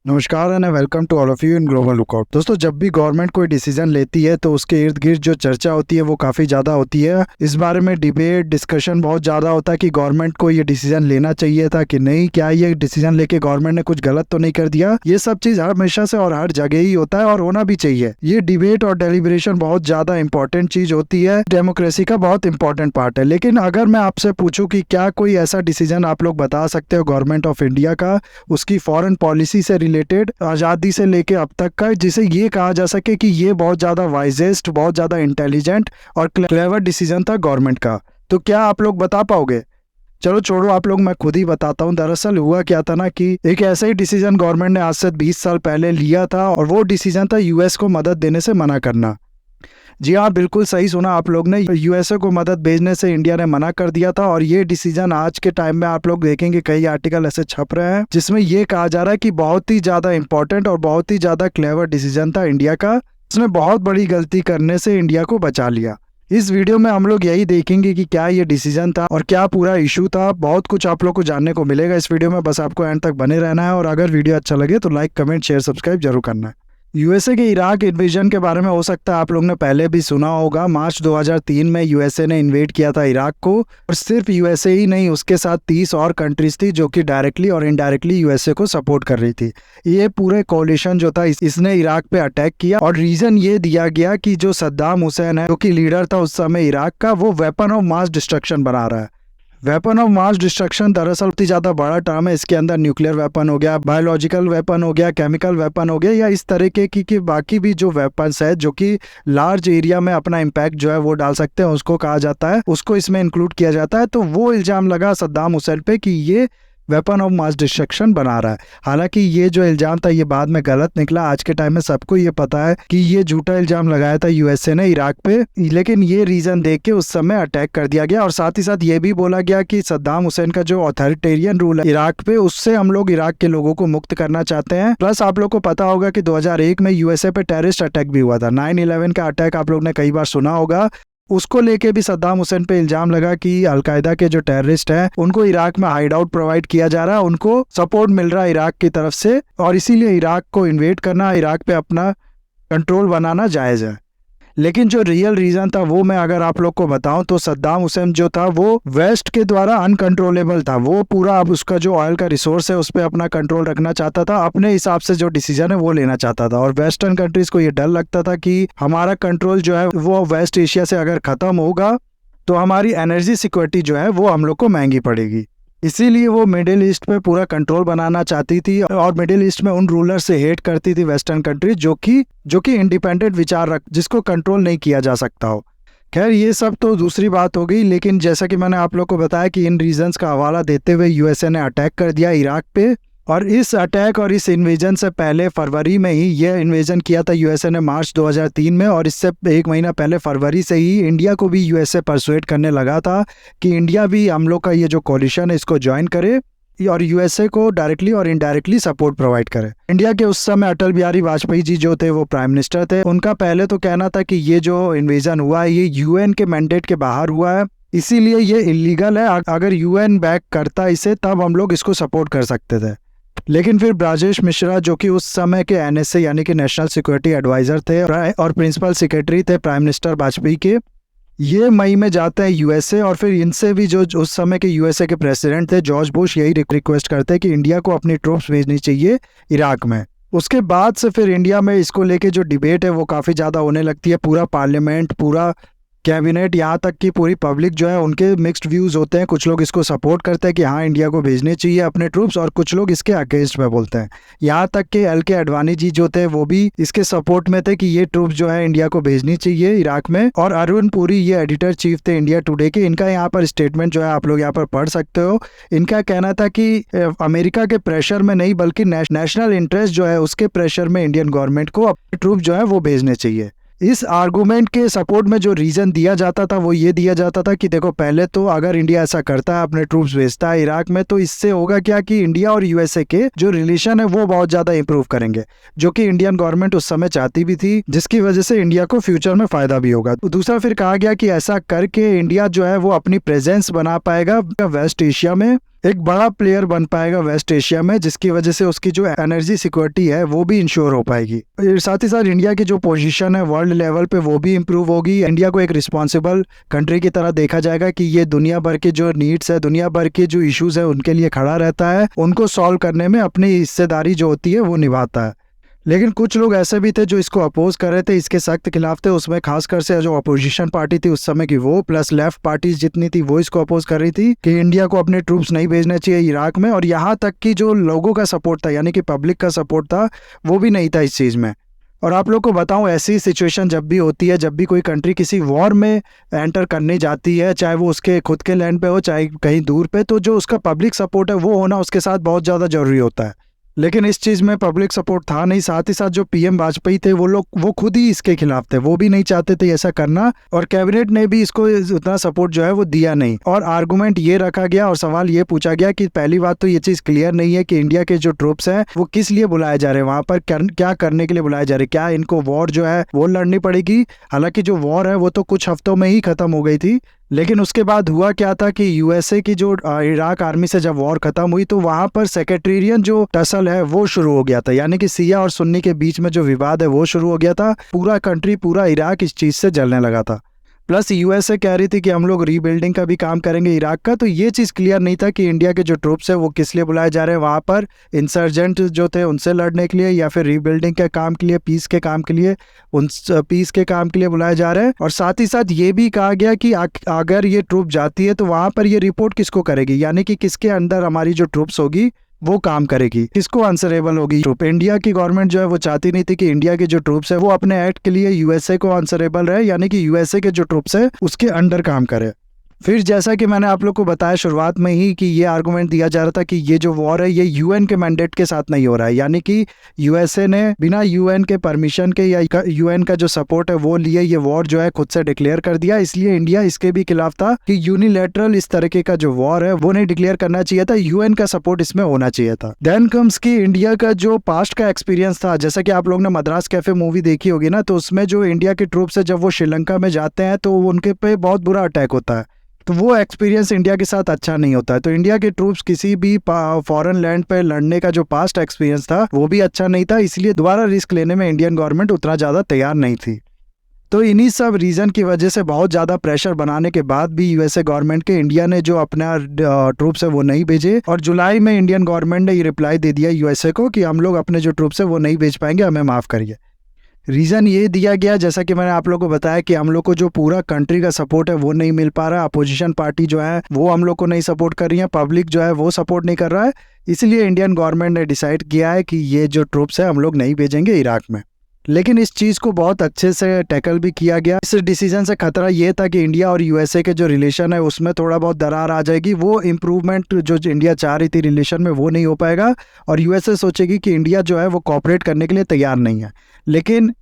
नमस्कार and welcome to all of you in global lookout. दोस्तों, जब भी गवर्नमेंट कोई डिसीजन लेती है तो उसके इर्द गिर्द जो चर्चा होती है वो काफ़ी ज़्यादा होती है। इस बारे में डिबेट डिस्कशन बहुत ज़्यादा होता है कि गवर्नमेंट को ये डिसीजन लेना चाहिए था कि नहीं, क्या ये डिसीजन लेके गवर्नमेंट ने कुछ गलत तो नहीं कर दिया। ये सब चीज़ हमेशा से और हर जगह ही होता है और होना भी चाहिए। ये डिबेट और डेलिब्रेशन बहुत ज़्यादा इंपॉर्टेंट चीज़ होती है, डेमोक्रेसी का बहुत इंपॉर्टेंट पार्ट है। लेकिन अगर मैं आपसे पूछूं कि क्या कोई ऐसा डिसीजन आप लोग बता सकते हो गवर्नमेंट ऑफ इंडिया का, उसकी फॉरेन पॉलिसी से रिलेटेड, आज़ादी से लेके अब तक का, जिसे ये कहा जा सके कि ये बहुत ज़्यादा वाइजेस्ट, बहुत ज़्यादा इंटेलिजेंट और क्लेवर डिसीजन था गवर्नमेंट का, तो क्या आप लोग बता पाओगे? चलो छोड़ो आप लोग, मैं खुद ही बताता हूँ। दरअसल हुआ क्या था ना कि एक ऐसा ही डिसीजन गवर्नमेंट ने आज से 20 साल पहले लिया था और वो डिसीजन था यूएस को मदद देने से मना करना। जी हाँ, बिल्कुल सही सुना आप लोग ने। यूएसए को मदद भेजने से इंडिया ने मना कर दिया था और ये डिसीजन आज के टाइम में आप लोग देखेंगे कई आर्टिकल ऐसे छप रहे हैं जिसमें ये कहा जा रहा है कि बहुत ही ज़्यादा इंपॉर्टेंट और बहुत ही ज़्यादा क्लेवर डिसीजन था इंडिया का। उसने बहुत बड़ी गलती करने से इंडिया को बचा लिया। इस वीडियो में हम लोग यही देखेंगे कि क्या ये डिसीजन था और क्या पूरा इशू था। बहुत कुछ आप लोग को जानने को मिलेगा इस वीडियो में, बस आपको एंड तक बने रहना है। और अगर वीडियो अच्छा लगे तो लाइक, कमेंट, शेयर, सब्सक्राइब जरूर करना है। यूएसए के इराक इन्वेजन के बारे में हो सकता है आप लोग ने पहले भी सुना होगा। मार्च 2003 में यूएसए ने इन्वेड किया था इराक को, और सिर्फ यूएसए ही नहीं, उसके साथ 30 और कंट्रीज थी जो कि डायरेक्टली और इनडायरेक्टली यूएसए को सपोर्ट कर रही थी। ये पूरे कोलिशन जो था इसने इराक पे अटैक किया और रीजन ये दिया गया कि जो सद्दाम हुसैन है, जो कि लीडर था उस समय इराक का, वो वेपन ऑफ मास डिस्ट्रक्शन बना रहा है। वेपन ऑफ मास डिस्ट्रक्शन दरअसल बहुत ही ज़्यादा बड़ा टर्म है। इसके अंदर न्यूक्लियर वेपन हो गया, बायोलॉजिकल वेपन हो गया, केमिकल वेपन हो गया, या इस तरीके की बाकी भी जो वेपन्स है जो कि लार्ज एरिया में अपना इम्पैक्ट जो है वो डाल सकते हैं, उसको कहा जाता है, उसको इसमें इंक्लूड किया जाता है। तो वो इल्ज़ाम लगा सद्दाम हुसैन पे कि ये वेपन ऑफ मास डिस्ट्रक्शन बना रहा है। हालांकि ये जो इल्ज़ाम था ये बाद में गलत निकला। आज के टाइम में सबको ये पता है कि ये झूठा इल्ज़ाम लगाया था यूएसए ने इराक पे, लेकिन ये रीज़न देख के उस समय अटैक कर दिया गया। और साथ ही साथ ये भी बोला गया कि सद्दाम हुसैन का जो ऑथोरिटेरियन रूल है इराक पे, उससे हम लोग इराक के लोगों को मुक्त करना चाहते हैं। प्लस आप लोग को पता होगा कि 2001 में यूएसए पे टेररिस्ट अटैक भी हुआ था। 9/11 का अटैक आप लोग ने कई बार सुना होगा। उसको लेके भी सद्दाम हुसैन पे इल्जाम लगा कि अलकायदा के जो टेररिस्ट हैं उनको इराक में हाइड आउट प्रोवाइड किया जा रहा है, उनको सपोर्ट मिल रहा है इराक की तरफ से, और इसीलिए इराक को इन्वेड करना, इराक पे अपना कंट्रोल बनाना जायज़ है। लेकिन जो रियल रीज़न था वो मैं अगर आप लोग को बताऊं तो सद्दाम हुसैन जो था वो वेस्ट के द्वारा अनकंट्रोलेबल था। वो पूरा अब उसका जो ऑयल का रिसोर्स है उस पर अपना कंट्रोल रखना चाहता था, अपने हिसाब से जो डिसीजन है वो लेना चाहता था। और वेस्टर्न कंट्रीज को ये डर लगता था कि हमारा कंट्रोल जो है वो वेस्ट एशिया से अगर ख़त्म होगा तो हमारी एनर्जी सिक्योरिटी जो है वो हम लोग को महंगी पड़ेगी। इसीलिए वो मिडिल ईस्ट पे पूरा कंट्रोल बनाना चाहती थी और मिडिल ईस्ट में उन रूलर से हेट करती थी वेस्टर्न कंट्री जो कि इंडिपेंडेंट विचार रख, जिसको कंट्रोल नहीं किया जा सकता हो। खैर ये सब तो दूसरी बात हो गई, लेकिन जैसा कि मैंने आप लोग को बताया कि इन रीजंस का हवाला देते हुए यूएसए ने अटैक कर दिया इराक पे। और इस अटैक और इस इन्वेजन से पहले फरवरी में ही यह इन्वेजन किया था यूएसए ने मार्च 2003 में, और इससे एक महीना पहले फरवरी से ही इंडिया को भी यूएसए परसुएट करने लगा था कि इंडिया भी हम लोग का ये जो कोलिशन है इसको ज्वाइन करे और यूएसए को डायरेक्टली और इनडायरेक्टली सपोर्ट प्रोवाइड करे। इंडिया के उस समय अटल बिहारी वाजपेयी जी जो थे वो प्राइम मिनिस्टर थे। उनका पहले तो कहना था कि ये जो इन्वेजन हुआ है ये यूएन के मैंडेट के बाहर हुआ है, इसीलिए ये इलीगल है। अगर यूएन बैक करता इसे तब हम लोग इसको सपोर्ट कर सकते थे। लेकिन फिर ब्राजेश मिश्रा जो कि उस समय के एनएसए यानी कि नेशनल सिक्योरिटी एडवाइजर थे और प्रिंसिपल सेक्रेटरी थे प्राइम मिनिस्टर वाजपेयी के, ये मई में जाते हैं यूएसए और फिर इनसे भी जो उस समय के यूएसए के प्रेसिडेंट थे जॉर्ज बुश यही रिक्वेस्ट करते हैं कि इंडिया को अपनी ट्रूप्स भेजनी चाहिए इराक में। उसके बाद से फिर इंडिया में इसको लेके जो डिबेट है वो काफ़ी ज़्यादा होने लगती है। पूरा पार्लियामेंट, पूरा कैबिनेट, यहाँ तक कि पूरी पब्लिक जो है उनके मिक्स्ड व्यूज़ होते हैं। कुछ लोग इसको सपोर्ट करते हैं कि हाँ इंडिया को भेजने चाहिए अपने ट्रूप्स, और कुछ लोग इसके अगेंस्ट में बोलते हैं। यहाँ तक कि एल के अडवाणी जी जो थे वो भी इसके सपोर्ट में थे कि ये ट्रूप्स जो है इंडिया को भेजनी चाहिए इराक में। और अरुण पुरी ये एडिटर चीफ थे इंडिया टुडे के, इनका यहाँ पर स्टेटमेंट जो है आप लोग यहाँ पर पढ़ सकते हो। इनका कहना था कि अमेरिका के प्रेशर में नहीं बल्कि नेशनल इंटरेस्ट जो है उसके प्रेशर में इंडियन गवर्नमेंट को अपने ट्रूप जो है वो भेजने चाहिए। इस आर्गूमेंट के सपोर्ट में जो रीज़न दिया जाता था वो ये दिया जाता था कि देखो पहले तो अगर इंडिया ऐसा करता है, अपने ट्रूप्स भेजता है इराक में, तो इससे होगा क्या कि इंडिया और यूएसए के जो रिलेशन है वो बहुत ज़्यादा इंप्रूव करेंगे, जो कि इंडियन गवर्नमेंट उस समय चाहती भी थी, जिसकी वजह से इंडिया को फ्यूचर में फ़ायदा भी होगा। दूसरा फिर कहा गया कि ऐसा करके इंडिया जो है वो अपनी प्रेजेंस बना पाएगा वेस्ट एशिया में एक बड़ा प्लेयर बन पाएगा वेस्ट एशिया में, जिसकी वजह से उसकी जो एनर्जी सिक्योरिटी है वो भी इंश्योर हो पाएगी। साथ ही साथ इंडिया की जो पोजीशन है वर्ल्ड लेवल पे वो भी इम्प्रूव होगी। इंडिया को एक रिस्पॉन्सिबल कंट्री की तरह देखा जाएगा कि ये दुनिया भर के जो नीड्स है, दुनिया भर के जो इश्यूज है उनके लिए खड़ा रहता है, उनको सॉल्व करने में अपनी हिस्सेदारी जो होती है वो निभाता है। लेकिन कुछ लोग ऐसे भी थे जो इसको अपोज कर रहे थे, इसके सख्त खिलाफ थे। उसमें खासकर से जो अपोजिशन पार्टी थी उस समय की वो, प्लस लेफ्ट पार्टीज जितनी थी वो इसको अपोज कर रही थी कि इंडिया को अपने ट्रूप्स नहीं भेजने चाहिए इराक में। और यहाँ तक कि जो लोगों का सपोर्ट था, यानी कि पब्लिक का सपोर्ट था, वो भी नहीं था इस चीज़ में। और आप लोग को बताऊं, ऐसी सिचुएशन जब भी होती है, जब भी कोई कंट्री किसी वॉर में एंटर करने जाती है, चाहे वो उसके खुद के लैंड पे हो चाहे कहीं दूर पे, तो जो उसका पब्लिक सपोर्ट है वो होना उसके साथ बहुत ज़्यादा जरूरी होता है। लेकिन इस चीज़ में पब्लिक सपोर्ट था नहीं। साथ ही साथ जो पीएम वाजपेयी थे वो खुद ही इसके खिलाफ थे, वो भी नहीं चाहते थे ऐसा करना, और कैबिनेट ने भी इसको उतना सपोर्ट जो है वो दिया नहीं। और आर्गुमेंट ये रखा गया और सवाल ये पूछा गया कि पहली बात तो ये चीज़ क्लियर नहीं है कि इंडिया के जो ट्रूप्स हैं वो किस लिए बुलाए जा रहे हैं, वहाँ पर क्या करने के लिए बुलाए जा रहे हैं, क्या इनको वॉर जो है वो लड़नी पड़ेगी। हालांकि जो वॉर है वो तो कुछ हफ्तों में ही खत्म हो गई थी, लेकिन उसके बाद हुआ क्या था कि यूएसए की जो इराक आर्मी से जब वॉर खत्म हुई तो वहां पर सेक्रेटेरियन जो टसल है वो शुरू हो गया था, यानी कि सिया और सुन्नी के बीच में जो विवाद है वो शुरू हो गया था। पूरा कंट्री, पूरा इराक इस चीज से जलने लगा था। प्लस यूएसए कह रही थी कि हम लोग रीबिल्डिंग का भी काम करेंगे इराक का। तो ये चीज़ क्लियर नहीं था कि इंडिया के जो ट्रूप्स है वो किस लिए बुलाए जा रहे हैं वहाँ पर, इंसर्जेंट जो थे उनसे लड़ने के लिए या फिर रीबिल्डिंग के काम के लिए, पीस के काम के लिए, उन पीस के काम के लिए बुलाए जा रहे हैं। और साथ ही साथ ये भी कहा गया कि अगर ये ट्रूप जाती है तो वहाँ पर ये रिपोर्ट किसको करेगी, यानी कि किसके अंदर हमारी जो ट्रूप्स होगी वो काम करेगी, किसको आंसरेबल होगी ट्रूप। इंडिया की गवर्नमेंट जो है वो चाहती नहीं थी कि इंडिया के जो ट्रूप्स है वो अपने एक्ट के लिए यूएसए को आंसरेबल रहे, यानी कि यूएसए के जो ट्रूप्स है उसके अंडर काम करे। फिर जैसा कि मैंने आप लोग को बताया शुरुआत में ही कि ये आर्गुमेंट दिया जा रहा था कि ये जो वॉर है ये यूएन के मैंडेट के साथ नहीं हो रहा है, यानी कि यूएसए ने बिना यूएन के परमिशन के या यूएन का जो सपोर्ट है वो लिए ये वॉर जो है खुद से डिक्लेयर कर दिया। इसलिए इंडिया इसके भी खिलाफ था कि यूनिलैटरल इस तरीके का जो वॉर है वो नहीं डिक्लेयर करना चाहिए था, यूएन का सपोर्ट इसमें होना चाहिए था। देन कम्स की इंडिया का जो पास्ट का एक्सपीरियंस था, जैसा कि आप लोग ने मद्रास कैफे मूवी देखी होगी ना, तो उसमें जो इंडिया के ट्रूप्स है जब वो श्रीलंका में जाते हैं तो उनके पे बहुत बुरा अटैक होता है, तो वो एक्सपीरियंस इंडिया के साथ अच्छा नहीं होता है। तो इंडिया के ट्रूप्स किसी भी फॉरेन लैंड पे लड़ने का जो पास्ट एक्सपीरियंस था वो भी अच्छा नहीं था, इसलिए दोबारा रिस्क लेने में इंडियन गवर्नमेंट उतना ज़्यादा तैयार नहीं थी। तो इन्हीं सब रीज़न की वजह से बहुत ज़्यादा प्रेशर बनाने के बाद भी यूएसए गवर्नमेंट के इंडिया ने जो अपना ट्रूप्स है वो नहीं भेजे। और जुलाई में इंडियन गवर्नमेंट ने ये रिप्लाई दे दिया यूएसए को कि हम लोग अपने जो ट्रूप्स है वो नहीं भेज पाएंगे, हमें माफ़ करिए। रीज़न ये दिया गया, जैसा कि मैंने आप लोग को बताया, कि हम लोग को जो पूरा कंट्री का सपोर्ट है वो नहीं मिल पा रहा, अपोजिशन पार्टी जो है वो हम लोग को नहीं सपोर्ट कर रही है, पब्लिक जो है वो सपोर्ट नहीं कर रहा है, इसलिए इंडियन गवर्नमेंट ने डिसाइड किया है कि ये जो ट्रूप्स है हम लोग नहीं भेजेंगे इराक में। लेकिन इस चीज़ को बहुत अच्छे से टैकल भी किया गया। इस डिसीजन से खतरा ये था कि इंडिया और यूएसए के जो रिलेशन है उसमें थोड़ा बहुत दरार आ जाएगी, वो इम्प्रूवमेंट जो इंडिया चाह रही थी रिलेशन में वो नहीं हो पाएगा, और यूएसए सोचेगी कि इंडिया जो है वो कोऑपरेट करने के लिए तैयार नहीं है। लेकिन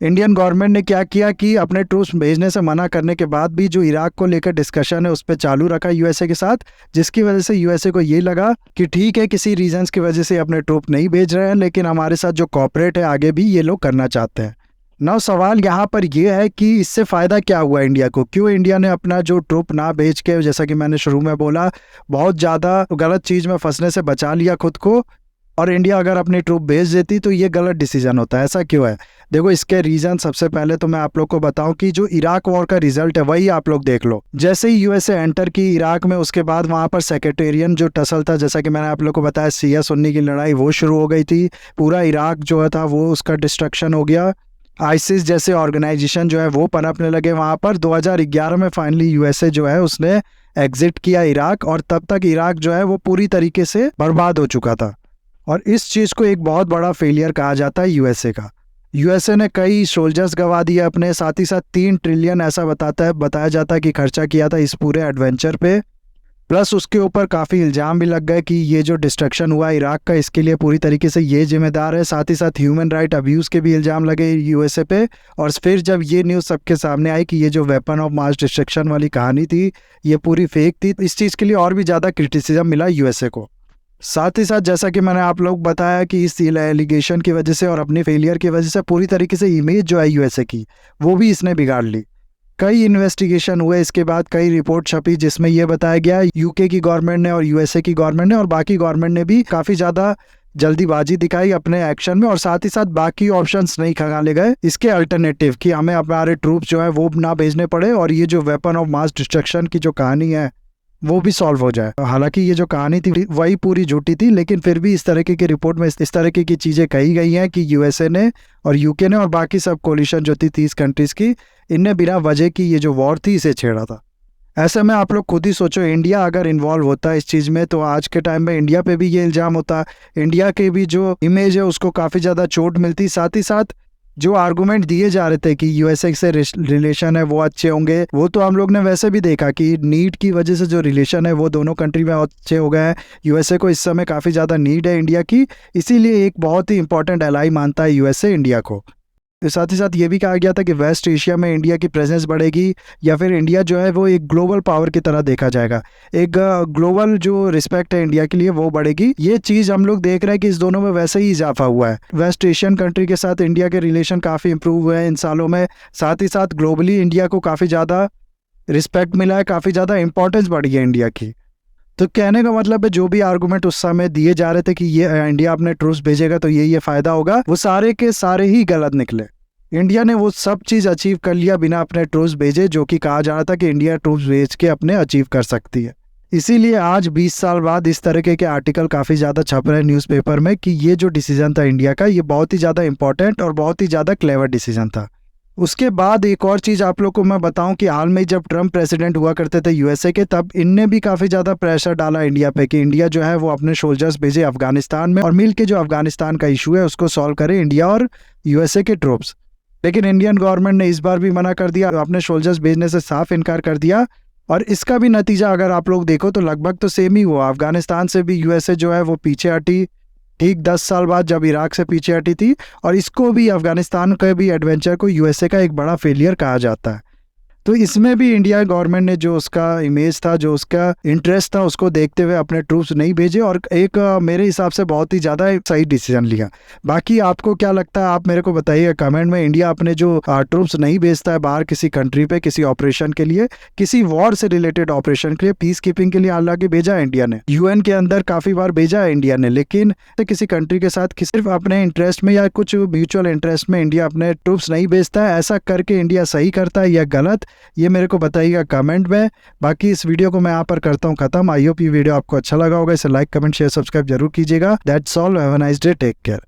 इंडियन गवर्नमेंट ने क्या किया कि अपने ट्रूप्स भेजने से मना करने के बाद भी जो इराक को लेकर डिस्कशन है उस पर चालू रखा यूएसए के साथ, जिसकी वजह से यूएसए को ये लगा कि ठीक है किसी रीजंस की वजह से अपने ट्रूप नहीं भेज रहे हैं, लेकिन हमारे साथ जो कॉपरेट है आगे भी ये लोग करना चाहते हैं। नौ सवाल यहाँ पर यह है कि इससे फ़ायदा क्या हुआ इंडिया को, क्यों इंडिया ने अपना जो ट्रूप ना भेज के, जैसा कि मैंने शुरू में बोला, बहुत ज़्यादा गलत चीज़ में फंसने से बचा लिया खुद को। और इंडिया अगर अपनी ट्रूप भेज देती तो ये गलत डिसीजन होता है। ऐसा क्यों है, देखो इसके रीज़न सबसे पहले तो मैं आप लोग को बताऊं कि जो इराक वॉर का रिजल्ट है वही आप लोग देख लो। जैसे ही यूएसए एंटर की इराक में, उसके बाद वहाँ पर सेक्रेटेरियन जो टसल था, जैसा कि मैंने आप लोग को बताया, सिया सुन्नी की लड़ाई वो शुरू हो गई थी, पूरा इराक जो था वो उसका डिस्ट्रक्शन हो गया, आईसिस जैसे ऑर्गेनाइजेशन जो है वो पनपने लगे वहाँ पर। 2011 में फाइनली यूएसए जो है उसने एग्जिट किया इराक, और तब तक इराक जो है वो पूरी तरीके से बर्बाद हो चुका था। और इस चीज़ को एक बहुत बड़ा फेलियर कहा जाता है यूएसए का। यूएसए ने कई सोल्जर्स गंवा दिए अपने, साथ ही साथ 3 ट्रिलियन ऐसा बताया जाता है कि खर्चा किया था इस पूरे एडवेंचर पे। प्लस उसके ऊपर काफ़ी इल्ज़ाम भी लग गए कि ये जो डिस्ट्रक्शन हुआ इराक का, इसके लिए पूरी तरीके से ये जिम्मेदार है। साथ ही साथ ह्यूमन राइट अब्यूज़ के भी इल्ज़ाम लगे यूएसए पे। और फिर जब ये न्यूज़ सबके सामने आई कि ये जो वेपन ऑफ मास डिस्ट्रक्शन वाली कहानी थी ये पूरी फेक थी, इस चीज़ के लिए और भी ज़्यादा क्रिटिसिज्म मिला यूएसए को। साथ ही साथ जैसा कि मैंने आप लोग बताया कि इस एलिगेशन की वजह से और अपनी फेलियर की वजह से पूरी तरीके से इमेज जो है यूएसए की वो भी इसने बिगाड़ ली। कई इन्वेस्टिगेशन हुए, इसके बाद कई रिपोर्ट छपी जिसमें यह बताया गया यूके की गवर्नमेंट ने और यूएसए की गवर्नमेंट ने और बाकी गवर्नमेंट ने भी काफ़ी ज़्यादा जल्दीबाजी दिखाई अपने एक्शन में, और साथ ही साथ बाकी ऑप्शंस नहीं खंगाले गए इसके अल्टरनेटिव कि हमें हमारे ट्रूप्स जो है वो ना भेजने पड़े और ये जो वेपन ऑफ मास डिस्ट्रक्शन की जो कहानी है वो भी सॉल्व हो जाए। हालांकि ये जो कहानी थी वही पूरी झूठी थी, लेकिन फिर भी इस तरीके की रिपोर्ट में इस तरीके की चीज़ें कही गई हैं कि यूएसए ने और यूके ने और बाकी सब कोलिशन जो थी 30 कंट्रीज़ की, इनने बिना वजह की ये जो वॉर थी इसे छेड़ा था। ऐसे में आप लोग खुद ही सोचो, इंडिया अगर इन्वॉल्व होता है इस चीज़ में तो आज के टाइम में इंडिया पे भी ये इल्ज़ाम होता, इंडिया के भी जो इमेज है उसको काफ़ी ज़्यादा चोट मिलती। साथ ही साथ जो आर्गूमेंट दिए जा रहे थे कि यूएसए से रिलेशन है वो अच्छे होंगे, वो तो हम लोग ने वैसे भी देखा कि नीड की वजह से जो रिलेशन है वो दोनों कंट्री में अच्छे हो गए हैं। यूएसए को इस समय काफ़ी ज़्यादा नीड है इंडिया की, इसीलिए एक बहुत ही इंपॉर्टेंट एलाई मानता है यूएसए इंडिया को। साथ ही साथ ये भी कहा गया था कि वेस्ट एशिया में इंडिया की प्रेजेंस बढ़ेगी या फिर इंडिया जो है वो एक ग्लोबल पावर की तरह देखा जाएगा, एक ग्लोबल जो रिस्पेक्ट है इंडिया के लिए वो बढ़ेगी। ये चीज़ हम लोग देख रहे हैं कि इस दोनों में वैसे ही इजाफा हुआ है। वेस्ट एशियन कंट्री के साथ इंडिया के रिलेशन काफ़ी इंप्रूव हुए हैं इन सालों में। साथ ही साथ ग्लोबली इंडिया को काफ़ी ज़्यादा रिस्पेक्ट मिला है, काफ़ी ज़्यादा इंपॉर्टेंस बढ़ी है इंडिया की। तो कहने का मतलब है जो भी आर्गूमेंट उस समय दिए जा रहे थे कि ये इंडिया अपने ट्रूप्स भेजेगा तो ये फ़ायदा होगा, वो सारे के सारे ही गलत निकले। इंडिया ने वो सब चीज़ अचीव कर लिया बिना अपने ट्रूप्स भेजे, जो कि कहा जा रहा था कि इंडिया ट्रूप्स भेज के अपने अचीव कर सकती है। इसीलिए आज 20 साल बाद इस तरीके के आर्टिकल काफ़ी ज़्यादा छप रहे हैं न्यूज़पेपर में कि ये जो डिसीजन था इंडिया का ये बहुत ही ज़्यादा इंपॉर्टेंट और बहुत ही ज़्यादा क्लेवर डिसीजन था। उसके बाद एक और चीज़ आप लोग को मैं बताऊं कि हाल में जब ट्रम्प प्रेसिडेंट हुआ करते थे यूएसए के, तब इनने भी काफ़ी ज़्यादा प्रेशर डाला इंडिया पे कि इंडिया जो है वो अपने सोल्जर्स भेजे अफगानिस्तान में और मिल के जो अफगानिस्तान का इशू है उसको सॉल्व करे इंडिया और यूएसए के ट्रूप्स। लेकिन इंडियन गवर्नमेंट ने इस बार भी मना कर दिया, अपने सोल्जर्स भेजने से साफ इनकार कर दिया। और इसका भी नतीजा अगर आप लोग देखो तो लगभग तो सेम ही हुआ। अफगानिस्तान से भी यूएसए जो है वो पीछे हटी, ठीक 10 साल बाद जब इराक से पीछे हटी थी। और इसको भी अफगानिस्तान के भी एडवेंचर को यूएसए का एक बड़ा फेलियर कहा जाता है। तो इसमें भी इंडिया गवर्नमेंट ने जो उसका इमेज था, जो उसका इंटरेस्ट था, उसको देखते हुए अपने ट्रूप्स नहीं भेजे और एक मेरे हिसाब से बहुत ही ज़्यादा सही डिसीजन लिया। बाकी आपको क्या लगता है आप मेरे को बताइए कमेंट में। इंडिया अपने जो ट्रूप्स नहीं भेजता है बाहर किसी कंट्री पे किसी ऑपरेशन के लिए, किसी वॉर से रिलेटेड ऑपरेशन के लिए, पीस कीपिंग के लिए हालांकि भेजा है इंडिया ने, यूएन के अंदर काफ़ी बार भेजा है इंडिया ने, लेकिन किसी कंट्री के साथ सिर्फ अपने इंटरेस्ट में या कुछ म्यूचुअल इंटरेस्ट में इंडिया अपने ट्रूप्स नहीं भेजता है। ऐसा करके इंडिया सही करता है या गलत, ये मेरे को बताइएगा कमेंट में। बाकी इस वीडियो को मैं यहाँ पर करता हूँ खत्म। आई होप ये वीडियो आपको अच्छा लगा होगा। इसे लाइक कमेंट शेयर सब्सक्राइब जरूर कीजिएगा। That's all, have a nice day, take care.